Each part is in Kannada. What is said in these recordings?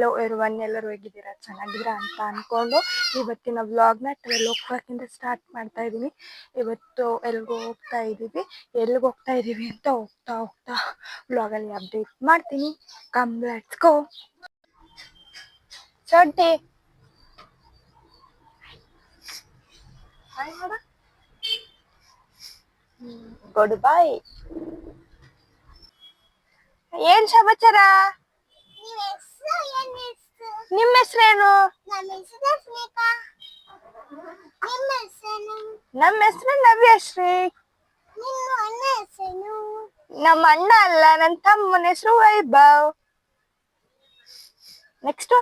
ಹಲೋ ಎವ್ರಿವನ್, ಎಲ್ಲರೂ ಹೇಗಿದ್ದೀರಾ? ಚೆನ್ನಾಗಿದ್ದೀರಾ ಅಂತ ಅಂದ್ಕೊಂಡು ಇವತ್ತಿನ ವ್ಲಾಗ್ನ 12 o'clock ಸ್ಟಾರ್ಟ್ ಮಾಡ್ತಾ ಇದ್ದೀನಿ. ಇವತ್ತು ಎಲ್ಲಿಗೆ ಹೋಗ್ತಾ ಇದ್ದೀವಿ ಅಂತ ಹೋಗ್ತಾ ವ್ಲಾಗಲ್ಲಿ ಅಪ್ಡೇಟ್ ಮಾಡ್ತೀನಿ. Come let's go. ಚಡ್ಡಿ ಗುಡ್ ಬೈ. ಏನ್ ಸಮಾಚಾರ? ನಿಮ್ಮ ಹೆಸರೇನು? ನಮ್ಮ ಹೆಸರು ನವ್ಯಶ್ರೀ. ನಮ್ಮ ಅಣ್ಣ ಅಲ್ಲ, ನನ್ನ ತಮ್ಮನ ಹೆಸರು ವೈಭವ್. ನೆಕ್ಸ್ಟ್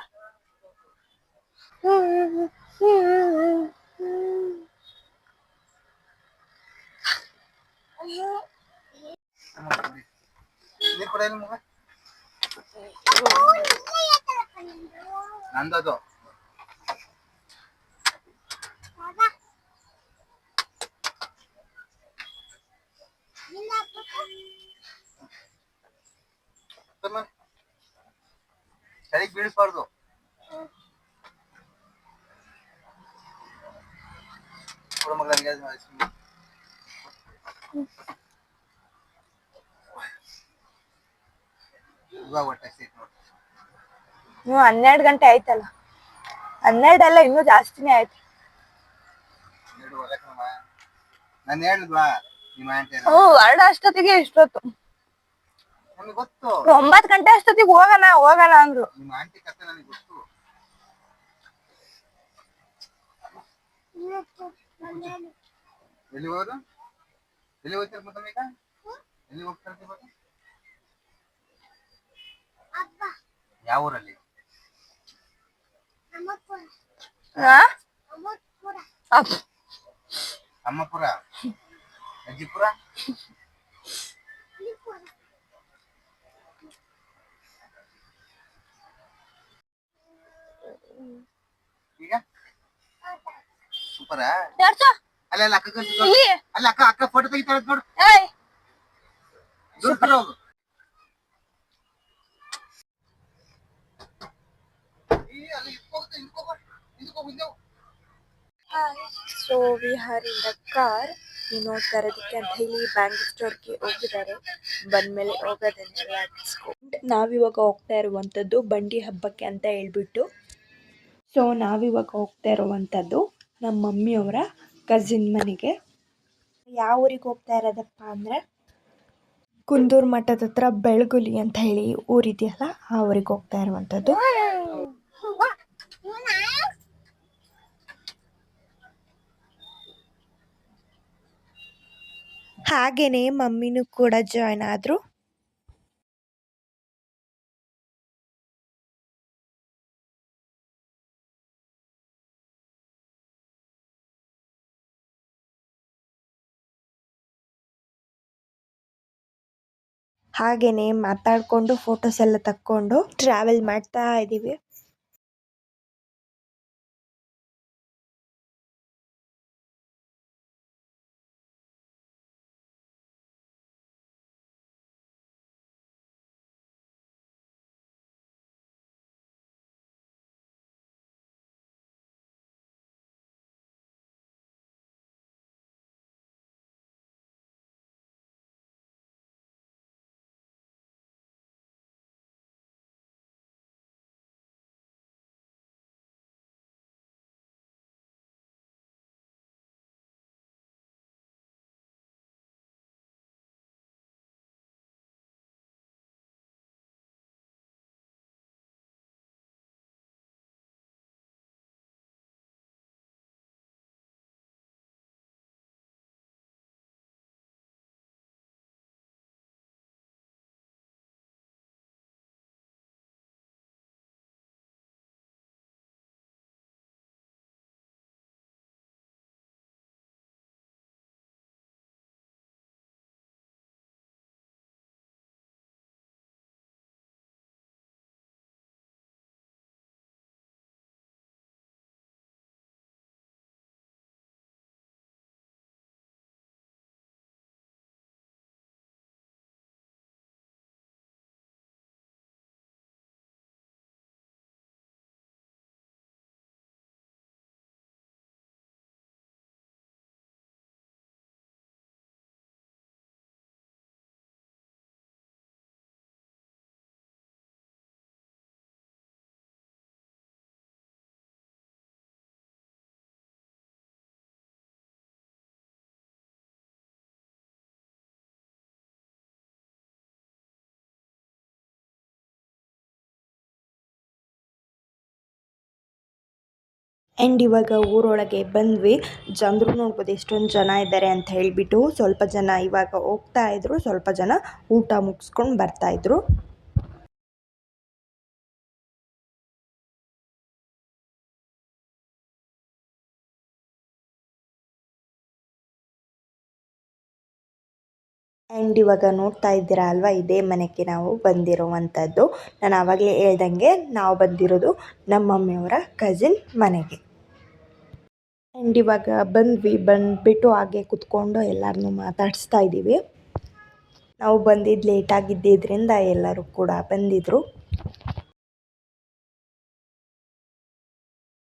ನಂದದು ಸರಿ ಬೀಳಿಸ್ಬಾರ್ದು. ಇವಾಗ ಹೊಟ್ಟೆ ಸೀಟ್ ನೋಡಿ. 12 ಗಂಟೆ ಆಯ್ತಲ್ಲ. 12 ಅಲ್ಲ, ಇನ್ನೂ ಜಾಸ್ತಿನೇ ಆಯ್ತು. ನಾನು ಹೇಳಿದ್ವಾ ನಿಮ್ಮ ಆಂಟಿ? ಹೊರಡ ಅಷ್ಟೊತ್ತಿಗೆ ಇಷ್ಟೊತ್ತು. ನನಗೆ ಗೊತ್ತು 9 ಗಂಟೆ ಅಷ್ಟೊತ್ತಿಗೆ ಹೋಗೋಣ ಅಂದ್ರು. ನಿಮ್ಮ ಆಂಟಿ ಕತೆ ನನಗೆ ಗೊತ್ತು. ಎಲ್ಲಿ ಹೋಗೋದು? ಎಲ್ಲಿ ಹೋಗ್ತೀರ ಮತ್ತೆ ಈಗ? ಎಲ್ಲಿ ಹೋಗ್ತಾರೆ ಇವಾಗ? ಯಾವ ಊರಲ್ಲಿ? ಅಮ್ಮಪುರ, ಅಜ್ಜಿಪುರ. ಈಗ ಸೂಪರಾ? ಅಲ್ಲ ಅಕ್ಕ ಅಲ್ಲ ಅಕ್ಕ ಫೋಟೋ ತೆಗಿತಾಳೆ ನೋಡು. So we are in the car. ನೋಡ್ತಾ ಇರೋದಕ್ಕೆ ಅಂತ ಹೇಳಿ ಬ್ಯಾಂಕ್ ಸ್ಟೋರ್ಗೆ ಹೋಗಿದ್ದಾರೆ. ಬಂದ್ಮೇಲೆ ಹೋಗೋದೇನೆ. ನಾವಿವಾಗ ಹೋಗ್ತಾ ಇರುವಂಥದ್ದು ಬಂಡಿ ಹಬ್ಬಕ್ಕೆ ಅಂತ ಹೇಳ್ಬಿಟ್ಟು. ಸೊ ನಾವಿವಾಗ ಹೋಗ್ತಾ ಇರುವಂಥದ್ದು ನಮ್ಮ ಮಮ್ಮಿಯವರ ಕಸಿನ್ ಮನೆಗೆ. ಯಾವ ಊರಿಗೆ ಹೋಗ್ತಾ ಇರೋದಪ್ಪ ಅಂದರೆ ಕುಂದೂರು ಮಠದ ಹತ್ರ ಬೆಳಗುಲಿ ಅಂತ ಹೇಳಿ ಊರಿದೆಯಲ್ಲ, ಆ ಊರಿಗೆ ಹೋಗ್ತಾ ಇರುವಂಥದ್ದು. ಹಾಗೇನೆ ಮಮ್ಮಿನೂ ಕೂಡ ಜಾಯ್ನ್ ಆದರು. ಹಾಗೇನೆ ಮಾತಾಡಿಕೊಂಡು ಫೋಟೋಸ್ ಎಲ್ಲ ತಕ್ಕೊಂಡು ಟ್ರಾವೆಲ್ ಮಾಡ್ತಾ ಇದ್ದೀವಿ. ಆ್ಯಂಡ್ ಇವಾಗ ಊರೊಳಗೆ ಬಂದ್ವಿ. ಜನರು ನೋಡ್ಬೋದು ಎಷ್ಟೊಂದು ಜನ ಇದ್ದಾರೆ ಅಂತ ಹೇಳಿಬಿಟ್ಟು. ಸ್ವಲ್ಪ ಜನ ಇವಾಗ ಹೋಗ್ತಾ ಇದ್ರು, ಸ್ವಲ್ಪ ಜನ ಊಟ ಮುಗಿಸ್ಕೊಂಡು ಬರ್ತಾಯಿದ್ರು. ಆ್ಯಂಡ್ ಇವಾಗ ನೋಡ್ತಾ ಇದ್ದೀರಾ ಅಲ್ವಾ, ಇದೇ ಮನೆಗೆ ನಾವು ಬಂದಿರುವಂಥದ್ದು. ನಾನು ಆವಾಗಲೇ ಹೇಳ್ದಂಗೆ ನಾವು ಬಂದಿರೋದು ನಮ್ಮ ಮಮ್ಮಿಯವರ ಕಸಿನ್ ಮನೆಗೆ. ಆ್ಯಂಡ್ ಇವಾಗ ಬಂದುಬಿಟ್ಟು ಹಾಗೆ ಕುತ್ಕೊಂಡು ಎಲ್ಲರನ್ನೂ ಮಾತಾಡಿಸ್ತಾ ಇದ್ದೀವಿ. ನಾವು ಬಂದಿದ್ದು ಲೇಟಾಗಿದ್ದರಿಂದ ಎಲ್ಲರೂ ಕೂಡ ಬಂದಿದ್ದರು.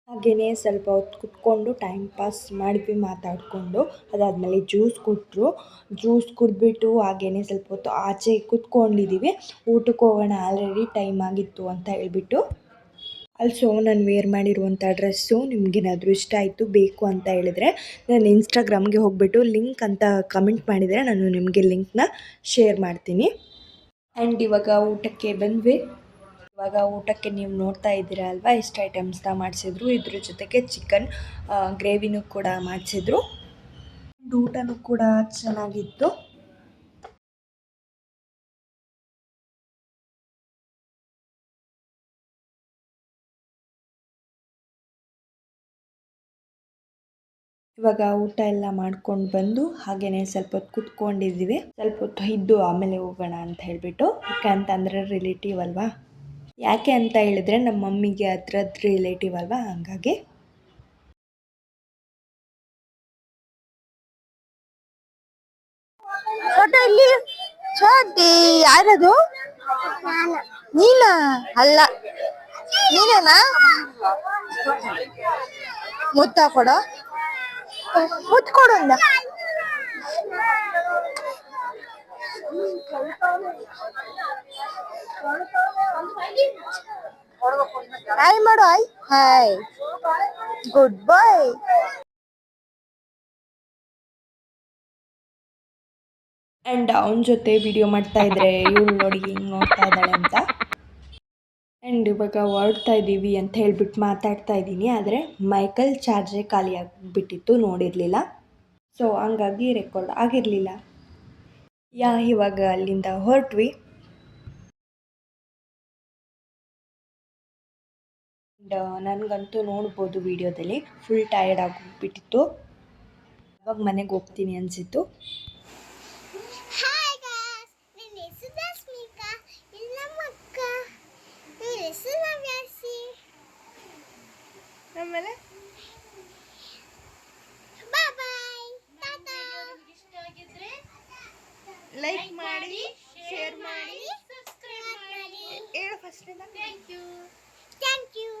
ಹಾಗೆಯೇ ಸ್ವಲ್ಪ ಹೊತ್ತು ಕುತ್ಕೊಂಡು ಟೈಮ್ ಪಾಸ್ ಮಾಡಿದ್ವಿ ಮಾತಾಡಿಕೊಂಡು. ಅದಾದಮೇಲೆ ಜ್ಯೂಸ್ ಕೊಟ್ಟರು. ಜ್ಯೂಸ್ ಕುಡಿದ್ಬಿಟ್ಟು ಹಾಗೆಯೇ ಸ್ವಲ್ಪ ಹೊತ್ತು ಆಚೆ ಕುತ್ಕೊಂಡಿದ್ದೀವಿ. ಊಟಕ್ಕೆ ಹೋಗೋಣ, ಆಲ್ರೆಡಿ ಟೈಮ್ ಆಗಿತ್ತು ಅಂತ ಹೇಳ್ಬಿಟ್ಟು. ಆಲ್ಸೋ ನಾನು ವೇರ್ ಮಾಡಿರುವಂಥ ಡ್ರೆಸ್ಸು ನಿಮಗೇನಾದರೂ ಇಷ್ಟ ಆಯಿತು ಬೇಕು ಅಂತ ಹೇಳಿದ್ರೆ ನಾನು ಇನ್ಸ್ಟಾಗ್ರಾಮ್ಗೆ ಹೋಗ್ಬಿಟ್ಟು ಲಿಂಕ್ ಅಂತ ಕಮೆಂಟ್ ಮಾಡಿದರೆ ನಾನು ನಿಮಗೆ ಲಿಂಕ್ನ ಶೇರ್ ಮಾಡ್ತೀನಿ. ಆ್ಯಂಡ್ ಇವಾಗ ಊಟಕ್ಕೆ ಬಂದ್ವಿ. ಇವಾಗ ಊಟಕ್ಕೆ ನೀವು ನೋಡ್ತಾ ಇದ್ದೀರಾ ಅಲ್ವಾ, ಎಷ್ಟು ಐಟಮ್ಸ್ನ ಮಾಡಿಸಿದ್ರು. ಇದ್ರ ಜೊತೆಗೆ ಚಿಕನ್ ಗ್ರೇವಿನೂ ಕೂಡ ಮಾಡಿಸಿದ್ರು. ಊಟನೂ ಕೂಡ ಚೆನ್ನಾಗಿತ್ತು. ಇವಾಗ ಊಟ ಎಲ್ಲ ಮಾಡ್ಕೊಂಡು ಬಂದು ಹಾಗೆಯೇ ಸ್ವಲ್ಪ ಹೊತ್ತು ಕುತ್ಕೊಂಡಿದ್ದೀವಿ. ಸ್ವಲ್ಪ ಹೊತ್ತು ಇದ್ದು ಆಮೇಲೆ ಹೋಗೋಣ ಅಂತ ಹೇಳಿಬಿಟ್ಟು. ಯಾಕೆ ಅಂತಂದರೆ ರಿಲೇಟಿವ್ ಅಲ್ವಾ. ಯಾಕೆ ಅಂತ ಹೇಳಿದ್ರೆ ನಮ್ಮ ಮಮ್ಮಿಗೆ ಹತ್ರದ್ದು ರಿಲೇಟಿವ್ ಅಲ್ವಾ, ಹಂಗಾಗಿ. ಯಾರದು? ನೀನಾ? ಅಲ್ಲ, ನೀನೇನಾ? ಮುತ್ತ ಕೊಡು, ಮುತ್ತು ಕೊಡು ಅಂದ. ಹಾಯ್ ಮಾಡು. Hi, good bye. ಆ್ಯಂಡ್ ಅವನ ಜೊತೆ ವಿಡಿಯೋ ಮಾಡ್ತಾ ಇದ್ರೆ ಇವಳು ನೋಡಿ ಹಿಂಗೆ ನೋಡ್ತಾ ಇದ್ದಾಳೆ ಅಂತ. ಆ್ಯಂಡ್ ಇವಾಗ ಹೊರಡ್ತಾ ಇದ್ದೀವಿ ಅಂತ ಹೇಳ್ಬಿಟ್ಟು ಮಾತಾಡ್ತಾ ಇದ್ದೀನಿ. ಆದರೆ ಮೈಕಲ್ ಚಾರ್ಜೇ ಖಾಲಿ ಆಗಿಬಿಟ್ಟಿತ್ತು, ನೋಡಿರಲಿಲ್ಲ. ಸೊ ಹಂಗಾಗಿ ರೆಕಾರ್ಡ್ ಆಗಿರಲಿಲ್ಲ. ಇವಾಗ ಅಲ್ಲಿಂದ ಹೊರಟ್ವಿ. ನನಗಂತೂ ನೋಡ್ಬೋದು ವಿಡಿಯೋದಲ್ಲಿ ಫುಲ್ ಟಯರ್ಡ್ ಆಗಿಬಿಟ್ಟಿತ್ತು. ಇವಾಗ ಮನೆಗೆ ಹೋಗ್ತೀನಿ ಅನಿಸಿತ್ತು. ಆಮೇಲೆ ಲೈಕ್ ಮಾಡಿ, ಶೇರ್ ಮಾಡಿ, ಸಬ್ಸ್ಕ್ರೈಬ್ ಮಾಡಿ. ಹೇಳು ಫಸ್ಟ್. Thank you.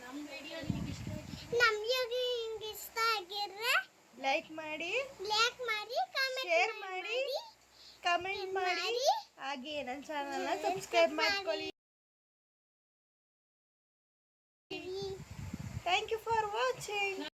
ನಮ್ಮ ವಿಡಿಯೋ ನಿಮಗೆ ಇಷ್ಟ ಆಗಿದ್ರೆ ಲೈಕ್ ಮಾಡಿ, ಶೇರ್ ಮಾಡಿ, ಕಮೆಂಟ್ ಮಾಡಿ, ಹಾಗೆ ನನ್ನ ಚಾನಲ್ನ ಸಬ್ಸ್ಕ್ರೈಬ್ ಮಾಡ್ಕೊಳ್ಳಿ. Thank you for watching.